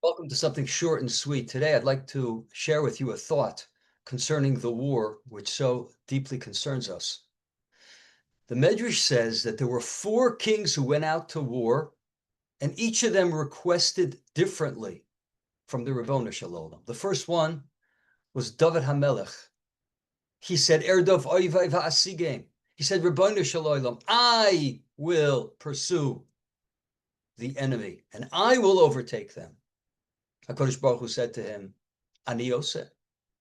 Welcome to something short and sweet. Today, I'd like to share with you a thought concerning the war which so deeply concerns us. The Medrash says that there were four kings who went out to war, and each of them requested differently from the Ribbono Shel Olam. The first one was David HaMelech. He said, Erdov oivai va'asigem. He said, Ribbono Shel Olam, I will pursue the enemy, and I will overtake them. HaKadosh Baruch Hu said to him, Ani Yoseh,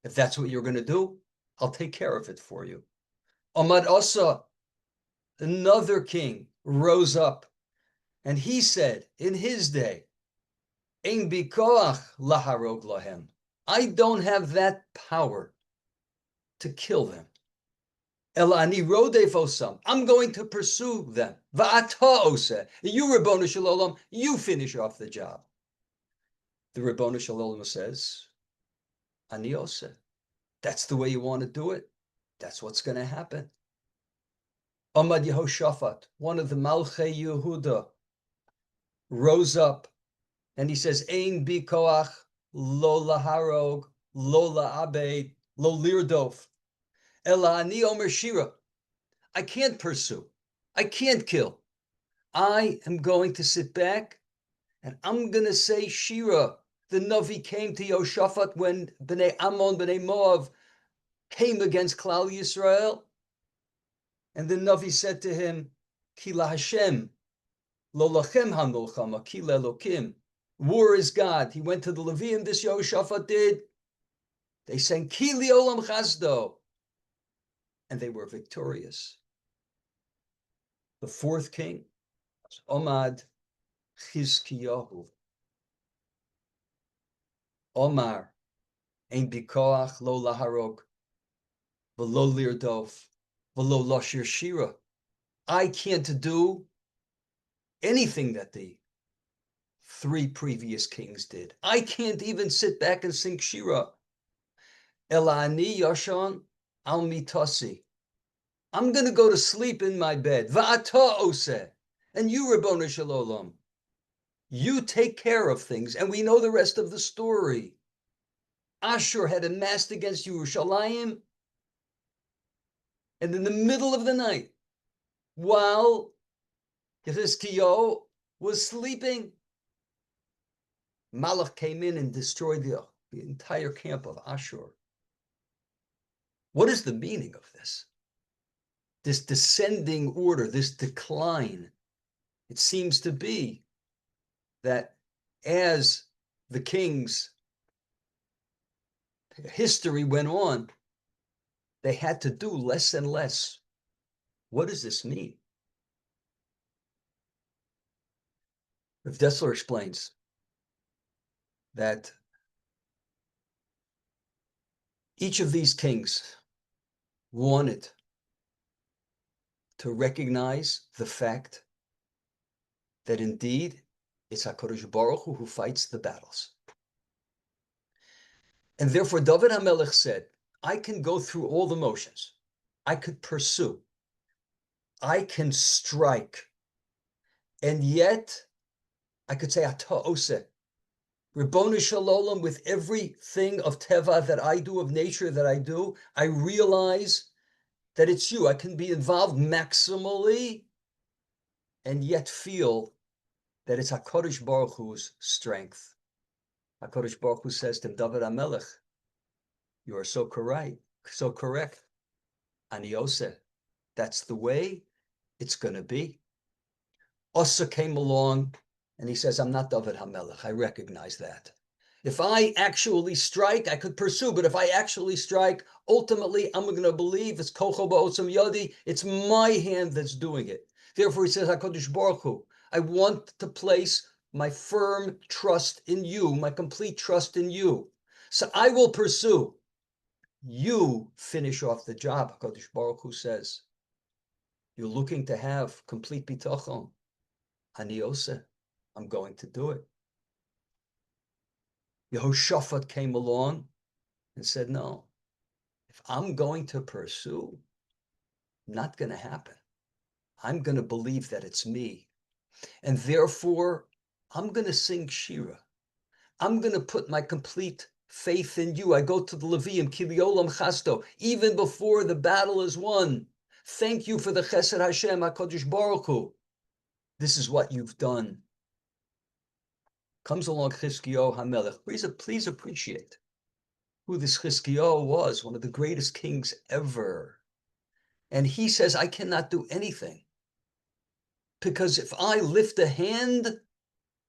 if that's what you're going to do, I'll take care of it for you. Ahmad Asa, another king, rose up, and he said in his day, Ein bikoach laharog lahem. I don't have that power to kill them. Ela ani rodef osam. I'm going to pursue them. Va'ata oseh. You, Ribbono Shel Olam, you finish off the job. The Ribbono Shel Olam says, Ani Yoseh. That's the way you want to do it. That's what's going to happen. Ahmad Yehoshaphat, one of the Malchei Yehuda, rose up and he says, Ein bi koach lo laharog, lo la'abed, lo lirdof, ela ani omer shira. I can't pursue. I can't kill. I am going to sit back and I'm going to say shira. The Navi came to Yehoshaphat when Bnei Ammon, Bnei Moav came against Klal Yisrael. And the Navi said to him, Ki la Hashem, lo lachem hamilchama, ki lelokim. War is God. He went to the Levium, this Yehoshaphat did. They sang, Ki liolam chasdo. And they were victorious. The fourth king was Omad Chizkiyahu. Omar, ein bikoach lo laharog, v'lo lirdof, v'lo loshir shira. I can't do anything that the three previous kings did. I can't even sit back and sing Shira. Elani Yashan al mitasi. I'm going to go to sleep in my bed. Va'ata oseh. And you, Ribbono Shel Olam, you take care of things. And we know the rest of the story. Ashur had amassed against Yerushalayim. And in the middle of the night, while Yechizkiyahu was sleeping, Malach came in and destroyed the entire camp of Ashur. What is the meaning of this? This descending order, this decline. It seems to be that as the king's history went on, they had to do less and less. What does this mean? Rav Dessler explains that each of these kings wanted to recognize the fact that indeed it's HaKadosh Baruch Hu who fights the battles. And therefore David HaMelech said, I can go through all the motions. I could pursue. I can strike. And yet I could say, Ata Oseh. Ribbono Shel Olam, with everything of Teva that I do, of nature that I do, I realize that it's you. I can be involved maximally and yet feel that it's HaKadosh Baruch Hu's strength. HaKadosh Baruch Hu says to David HaMelech, you are so correct. Ani Yoseh, that's the way it's going to be. Asa came along and he says, I'm not David HaMelech. I recognize that. If I actually strike, I could pursue, but if I actually strike, ultimately, I'm going to believe it's Kocho Ba'otzam Yodi. It's my hand that's doing it. Therefore, he says, HaKadosh Baruch Hu, I want to place my firm trust in you, my complete trust in you. So I will pursue. You finish off the job, HaKadosh Baruch Hu says. You're looking to have complete bitachon. Ani Yoseh, I'm going to do it. Yehoshaphat came along and said, no, if I'm going to pursue, not going to happen. I'm going to believe that it's me. And therefore, I'm going to sing Shira. I'm going to put my complete faith in you. I go to the Levium, Kiliolam Chasto, even before the battle is won. Thank you for the Chesed Hashem, HaKadosh Baruch Hu. This is what you've done. Comes along Chizkiyahu HaMelech. Please appreciate who this Chizkiyahu was, one of the greatest kings ever. And he says, I cannot do anything. Because if I lift a hand,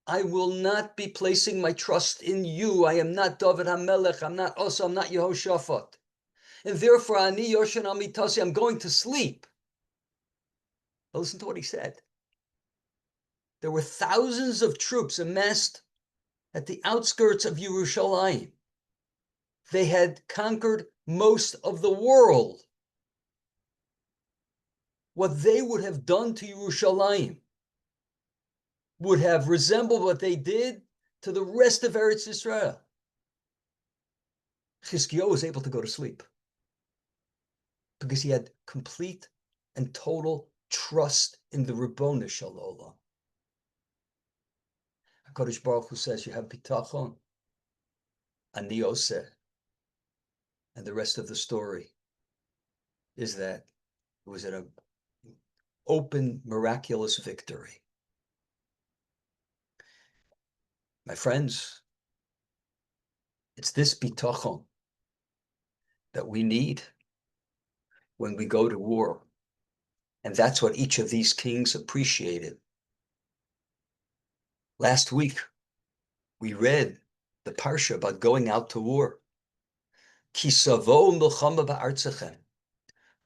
I will not be placing my trust in you. I am not David HaMelech. I'm not Asa. I'm not Yehoshaphat. And therefore, Ani Yoshen Amitasi, I'm going to sleep. But listen to what he said. There were thousands of troops amassed at the outskirts of Yerushalayim. They had conquered most of the world. What they would have done to Yerushalayim would have resembled what they did to the rest of Eretz Israel. Chizkiyahu was able to go to sleep because he had complete and total trust in the Ribono Shel Olam. HaKadosh Baruch Hu says, you have bitachon, ani oseh. And the rest of the story is that it was an open, miraculous victory. My friends, it's this bitachon that we need when we go to war. And that's what each of these kings appreciated. Last week, we read the Parsha about going out to war. Ki savo milchama ba'artzachem.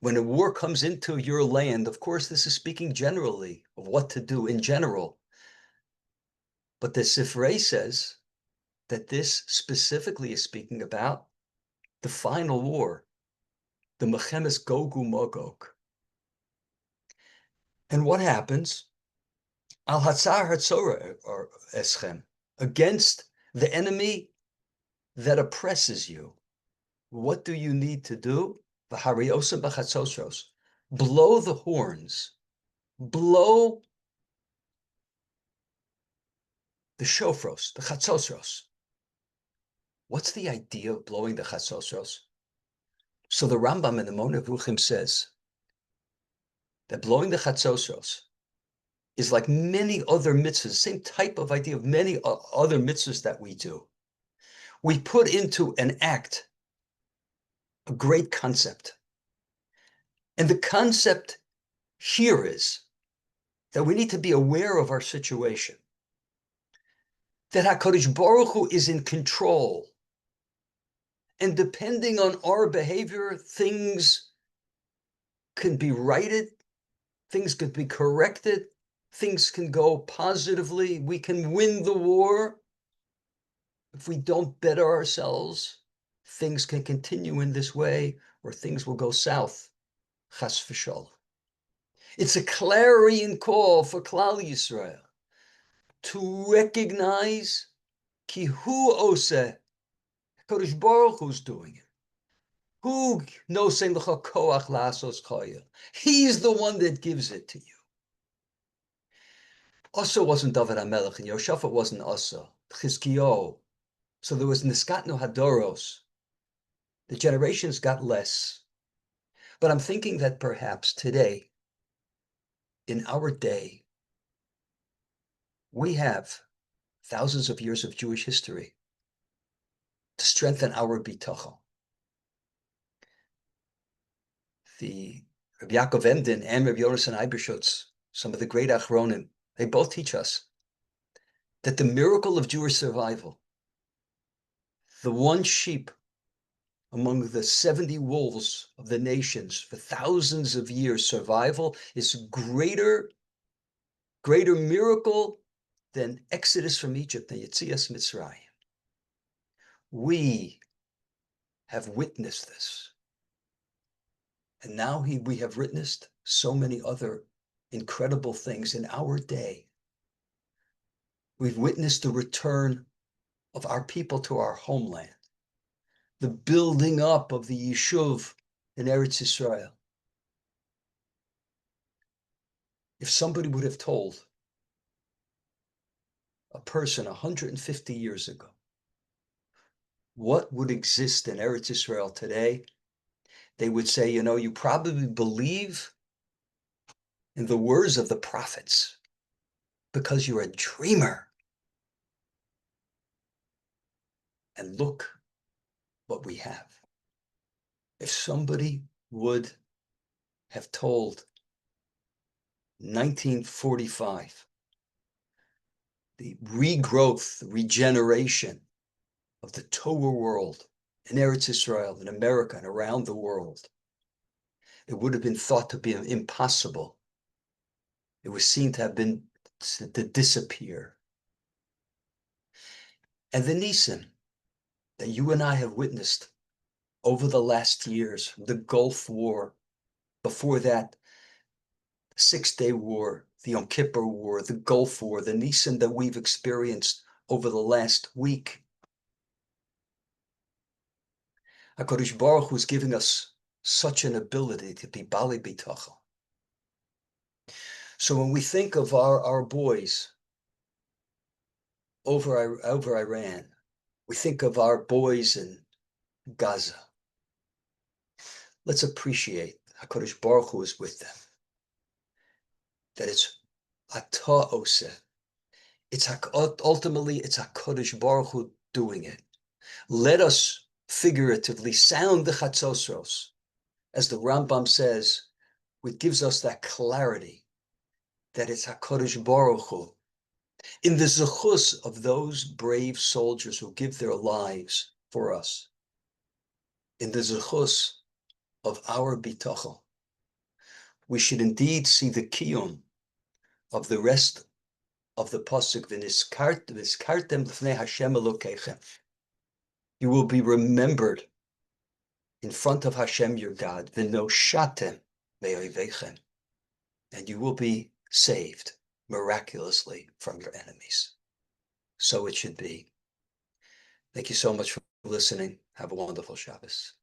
When a war comes into your land, of course, this is speaking generally of what to do in general. But the Sifrei says that this specifically is speaking about the final war, the Mechemes Gog uMagog. And what happens? Al Hatzar Hatzora Eschem, against the enemy that oppresses you. What do you need to do? V'hariosim b'chatzosros. Blow the horns. Blow the shofros, the chatzosros. What's the idea of blowing the chatzosros? So the Rambam in the Mona Vruchim says that blowing the chatzosros is like many other mitzvahs, same type of idea of many other mitzvahs that we do. We put into an act a great concept. And the concept here is that we need to be aware of our situation. That HaKadosh Baruch Hu is in control. And depending on our behavior, things can be righted, things can be corrected, things can go positively, we can win the war. If we don't better ourselves, things can continue in this way, or things will go south. Chas v'sholom. It's a clarion call for Klal Yisrael to recognize ki hu oseh, Kodesh Baruch Hu's doing it. Hu nosei l'cha koach la'asos chayil. He's the one that gives it to you. Asa wasn't David HaMelech, and Yehoshaphat wasn't Asa. Chizkiyahu. So there was Niskatnu Hadoros. The generations got less. But I'm thinking that perhaps today, in our day, we have thousands of years of Jewish history to strengthen our bitachon. The Rabbi Yaakov Emden and Rabbi Yonasan Eiberschutz, some of the great Achronim, they both teach us that the miracle of Jewish survival, the one sheep among the 70 wolves of the nations for thousands of years survival, is greater miracle than Exodus from Egypt and Yetzias Mitzrayim. We have witnessed this. And now we have witnessed so many other incredible things in our day. We've witnessed the return of our people to our homeland, the building up of the Yishuv in Eretz Israel. If somebody would have told a person 150 years ago what would exist in Eretz Israel today, they would say, you probably believe in the words of the prophets because you're a dreamer. And look what we have. If somebody would have told 1945, the regrowth, the regeneration of the Torah world in Eretz Israel, in America, and around the world, it would have been thought to be impossible. It was seen to have been to disappear. And the Nisim that you and I have witnessed over the last years, the Gulf War, before that, the Six-Day War, the Yom Kippur War, the Gulf War, the Nisim that we've experienced over the last week. HaKadosh Baruch Hu is giving us such an ability to be Bali B'tachon. So when we think of our boys over Iran, we think of our boys in Gaza. Let's appreciate HaKadosh Baruch Hu is with them. That it's Atah Oseh. Ultimately, it's HaKadosh Baruch Hu doing it. Let us figuratively sound the chatzosros, as the Rambam says, which gives us that clarity that it's HaKadosh Baruch Hu, in the zechus of those brave soldiers who give their lives for us, in the zechus of our bitachon, we should indeed see the kiyum of the rest of the pasuk, v'niskartem l'fnei Hashem Elokeichem. You will be remembered in front of Hashem your God, v'noshatem me'oiveichem, and you will be saved miraculously from your enemies. So it should be. Thank you so much for listening. Have a wonderful Shabbos.